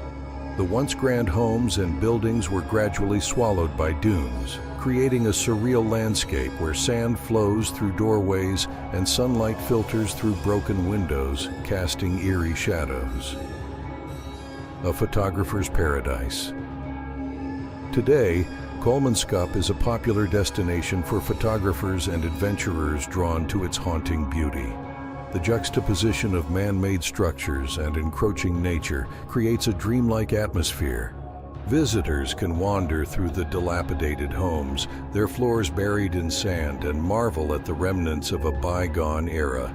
The once grand homes and buildings were gradually swallowed by dunes, creating a surreal landscape where sand flows through doorways and sunlight filters through broken windows, casting eerie shadows. A photographer's paradise. Today, Kolmanskop is a popular destination for photographers and adventurers drawn to its haunting beauty. The juxtaposition of man-made structures and encroaching nature creates a dreamlike atmosphere. Visitors can wander through the dilapidated homes, their floors buried in sand, and marvel at the remnants of a bygone era.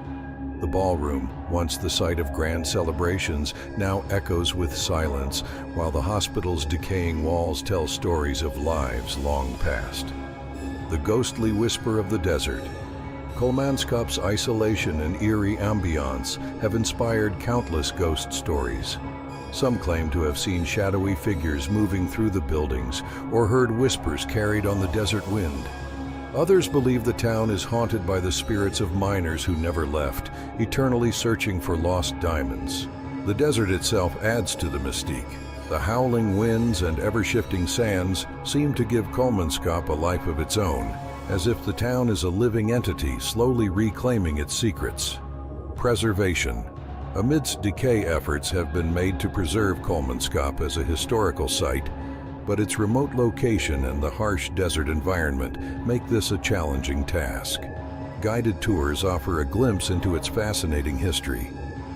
The ballroom, once the site of grand celebrations, now echoes with silence, while the hospital's decaying walls tell stories of lives long past. The ghostly whisper of the desert. Kolmanskop's isolation and eerie ambiance have inspired countless ghost stories. Some claim to have seen shadowy figures moving through the buildings or heard whispers carried on the desert wind. Others believe the town is haunted by the spirits of miners who never left, eternally searching for lost diamonds. The desert itself adds to the mystique. The howling winds and ever-shifting sands seem to give Kolmanskop a life of its own, as if the town is a living entity slowly reclaiming its secrets. Preservation. Amidst decay, efforts have been made to preserve Kolmanskop as a historical site, but its remote location and the harsh desert environment make this a challenging task. Guided tours offer a glimpse into its fascinating history,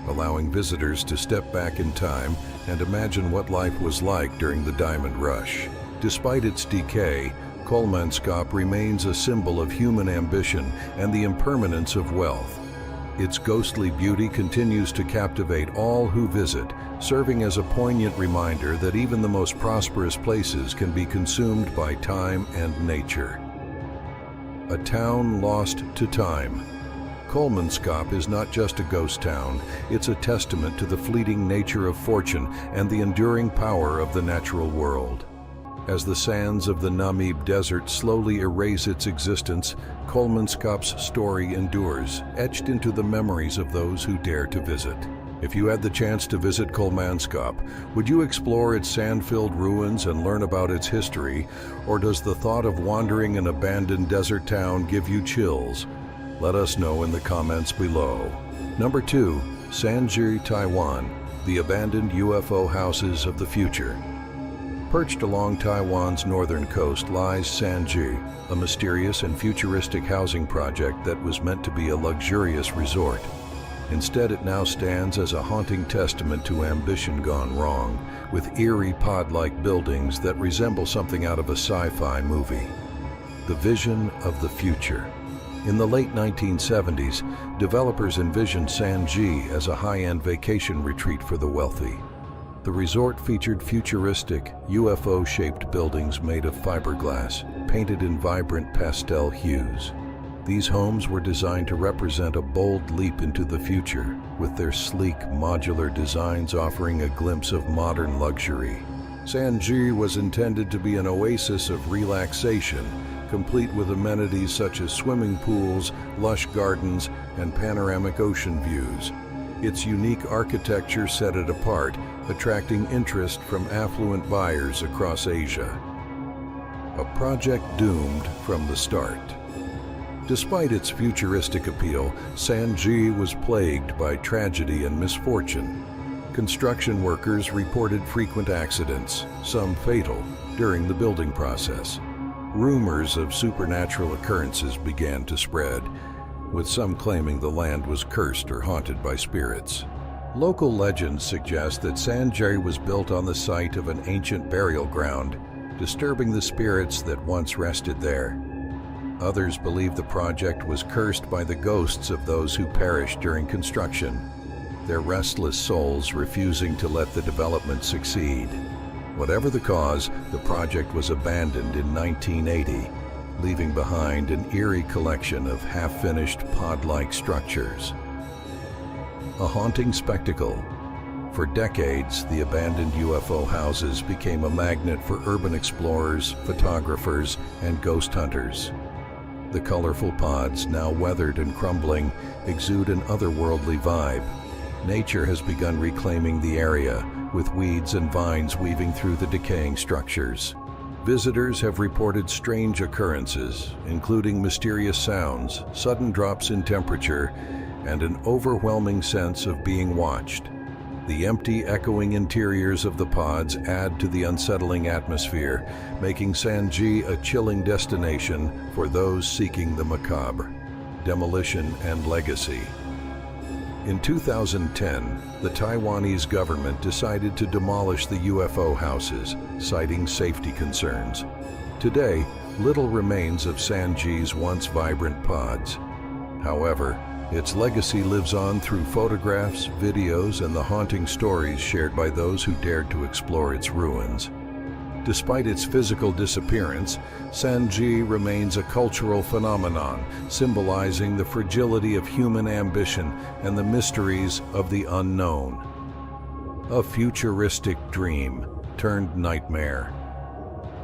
allowing visitors to step back in time and imagine what life was like during the Diamond Rush. Despite its decay, Kolmanskop remains a symbol of human ambition and the impermanence of wealth. Its ghostly beauty continues to captivate all who visit, serving as a poignant reminder that even the most prosperous places can be consumed by time and nature. A town lost to time. Kolmanskop is not just a ghost town, it's a testament to the fleeting nature of fortune and the enduring power of the natural world. As the sands of the Namib Desert slowly erase its existence, Kolmanskop's story endures, etched into the memories of those who dare to visit. If you had the chance to visit Kolmanskop, would you explore its sand-filled ruins and learn about its history, or does the thought of wandering an abandoned desert town give you chills? Let us know in the comments below. Number 2. Sanji, Taiwan, the abandoned UFO houses of the future. Perched along Taiwan's northern coast lies Sanji, a mysterious and futuristic housing project that was meant to be a luxurious resort. Instead, it now stands as a haunting testament to ambition gone wrong, with eerie pod-like buildings that resemble something out of a sci-fi movie. The vision of the future. In the late 1970s, developers envisioned Sanji as a high-end vacation retreat for the wealthy. The resort featured futuristic, UFO-shaped buildings made of fiberglass, painted in vibrant pastel hues. These homes were designed to represent a bold leap into the future, with their sleek, modular designs offering a glimpse of modern luxury. Sanji was intended to be an oasis of relaxation, complete with amenities such as swimming pools, lush gardens, and panoramic ocean views. Its unique architecture set it apart, attracting interest from affluent buyers across Asia. A project doomed from the start. Despite its futuristic appeal, Sanji was plagued by tragedy and misfortune. Construction workers reported frequent accidents, some fatal, during the building process. Rumors of supernatural occurrences began to spread, with some claiming the land was cursed or haunted by spirits. Local legends suggest that Sanji was built on the site of an ancient burial ground, disturbing the spirits that once rested there. Others believe the project was cursed by the ghosts of those who perished during construction, their restless souls refusing to let the development succeed. Whatever the cause, the project was abandoned in 1980, leaving behind an eerie collection of half-finished pod-like structures. A haunting spectacle. For decades, the abandoned UFO houses became a magnet for urban explorers, photographers, and ghost hunters. The colorful pods, now weathered and crumbling, exude an otherworldly vibe. Nature has begun reclaiming the area, with weeds and vines weaving through the decaying structures. Visitors have reported strange occurrences, including mysterious sounds, sudden drops in temperature, and an overwhelming sense of being watched. The empty, echoing interiors of the pods add to the unsettling atmosphere, making Sanji a chilling destination for those seeking the macabre, demolition, and legacy. In 2010, the Taiwanese government decided to demolish the UFO houses, citing safety concerns. Today, little remains of Sanji's once vibrant pods. However, its legacy lives on through photographs, videos, and the haunting stories shared by those who dared to explore its ruins. Despite its physical disappearance, Sanji remains a cultural phenomenon, symbolizing the fragility of human ambition and the mysteries of the unknown. A futuristic dream turned nightmare.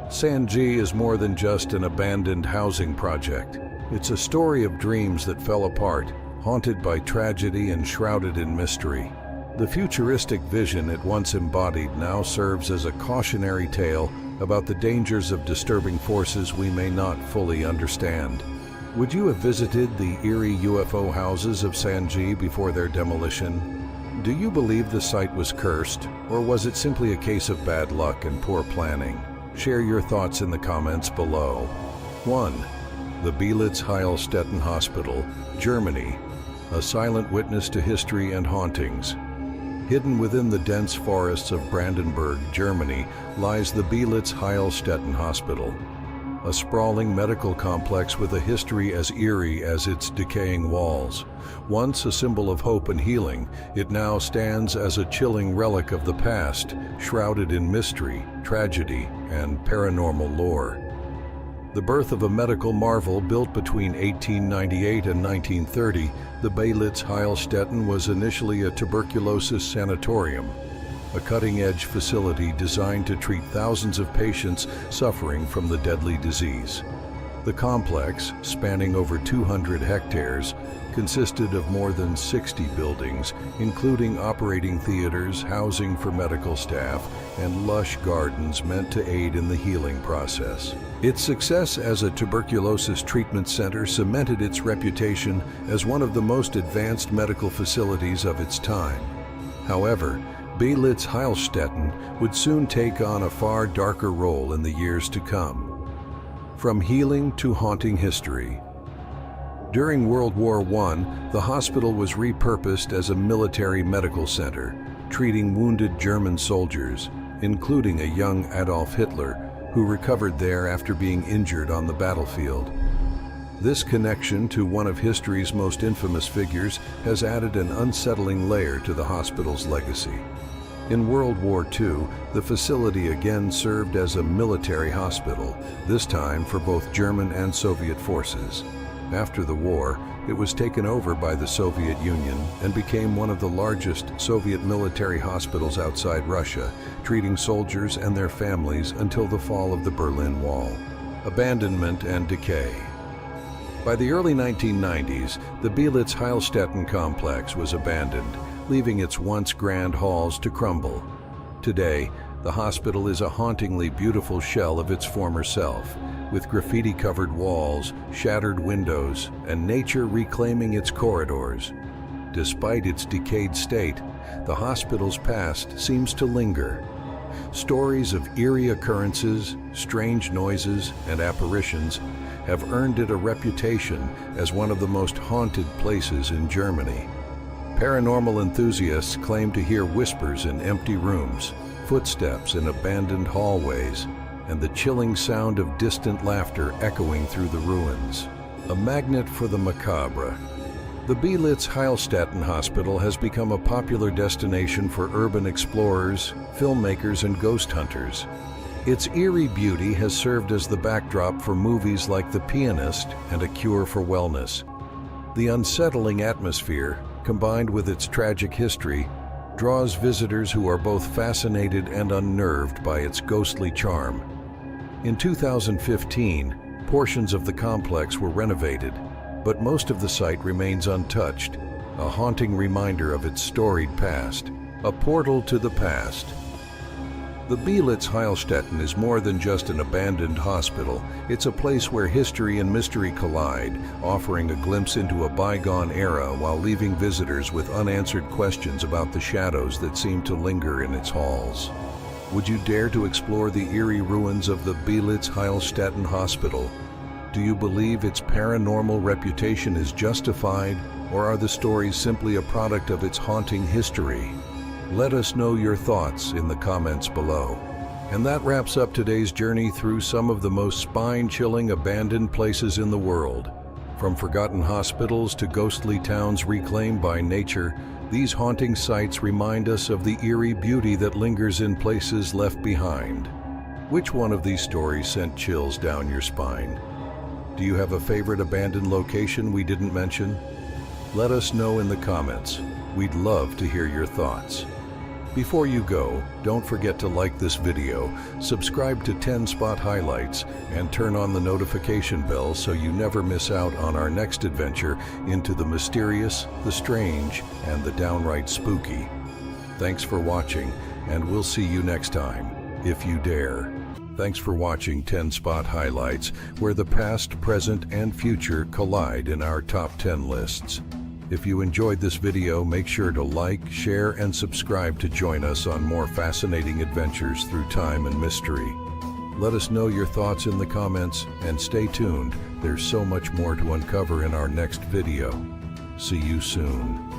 Sanji is more than just an abandoned housing project. It's a story of dreams that fell apart, haunted by tragedy and shrouded in mystery. The futuristic vision it once embodied now serves as a cautionary tale about the dangers of disturbing forces we may not fully understand. Would you have visited the eerie UFO houses of Sanji before their demolition? Do you believe the site was cursed, or was it simply a case of bad luck and poor planning? Share your thoughts in the comments below. 1. The Belitz-Heilstätten Hospital, Germany, a silent witness to history and hauntings. Hidden within the dense forests of Brandenburg, Germany, lies the Belitz-Heilstätten Hospital, a sprawling medical complex with a history as eerie as its decaying walls. Once a symbol of hope and healing, it now stands as a chilling relic of the past, shrouded in mystery, tragedy, and paranormal lore. The birth of a medical marvel built between 1898 and 1930, the Belitz-Heilstätten was initially a tuberculosis sanatorium, a cutting-edge facility designed to treat thousands of patients suffering from the deadly disease. The complex, spanning over 200 hectares, consisted of more than 60 buildings, including operating theaters, housing for medical staff, and lush gardens meant to aid in the healing process. Its success as a tuberculosis treatment center cemented its reputation as one of the most advanced medical facilities of its time. However, Belitz-Heilstätten would soon take on a far darker role in the years to come. From healing to haunting history. During World War I, the hospital was repurposed as a military medical center, treating wounded German soldiers, including a young Adolf Hitler, who recovered there after being injured on the battlefield. This connection to one of history's most infamous figures has added an unsettling layer to the hospital's legacy. In World War II, the facility again served as a military hospital, this time for both German and Soviet forces. After the war, it was taken over by the Soviet Union and became one of the largest Soviet military hospitals outside Russia, treating soldiers and their families until the fall of the Berlin Wall. Abandonment and decay. By the early 1990s, the Belitz-Heilstätten complex was abandoned, leaving its once grand halls to crumble. Today, the hospital is a hauntingly beautiful shell of its former self, with graffiti-covered walls, shattered windows, and nature reclaiming its corridors. Despite its decayed state, the hospital's past seems to linger. Stories of eerie occurrences, strange noises, and apparitions have earned it a reputation as one of the most haunted places in Germany. Paranormal enthusiasts claim to hear whispers in empty rooms, footsteps in abandoned hallways, and the chilling sound of distant laughter echoing through the ruins. A magnet for the macabre. The Belitz-Heilstätten Hospital has become a popular destination for urban explorers, filmmakers, and ghost hunters. Its eerie beauty has served as the backdrop for movies like The Pianist and A Cure for Wellness. The unsettling atmosphere, combined with its tragic history, draws visitors who are both fascinated and unnerved by its ghostly charm. In 2015, portions of the complex were renovated, but most of the site remains untouched, a haunting reminder of its storied past, a portal to the past. The Belitz Heilstätten is more than just an abandoned hospital. It's a place where history and mystery collide, offering a glimpse into a bygone era while leaving visitors with unanswered questions about the shadows that seem to linger in its halls. Would you dare to explore the eerie ruins of the Belitz Heilstätten Hospital? Do you believe its paranormal reputation is justified, or are the stories simply a product of its haunting history? Let us know your thoughts in the comments below. And that wraps up today's journey through some of the most spine-chilling abandoned places in the world. From forgotten hospitals to ghostly towns reclaimed by nature, these haunting sites remind us of the eerie beauty that lingers in places left behind. Which one of these stories sent chills down your spine? Do you have a favorite abandoned location we didn't mention? Let us know in the comments. We'd love to hear your thoughts. Before you go, don't forget to like this video, subscribe to 10 Spot Highlights, and turn on the notification bell so you never miss out on our next adventure into the mysterious, the strange, and the downright spooky. Thanks for watching, and we'll see you next time, if you dare. Thanks for watching 10 Spot Highlights, where the past, present, and future collide in our top 10 lists. If you enjoyed this video, make sure to like, share, and subscribe to join us on more fascinating adventures through time and mystery. Let us know your thoughts in the comments, and stay tuned. There's so much more to uncover in our next video. See you soon.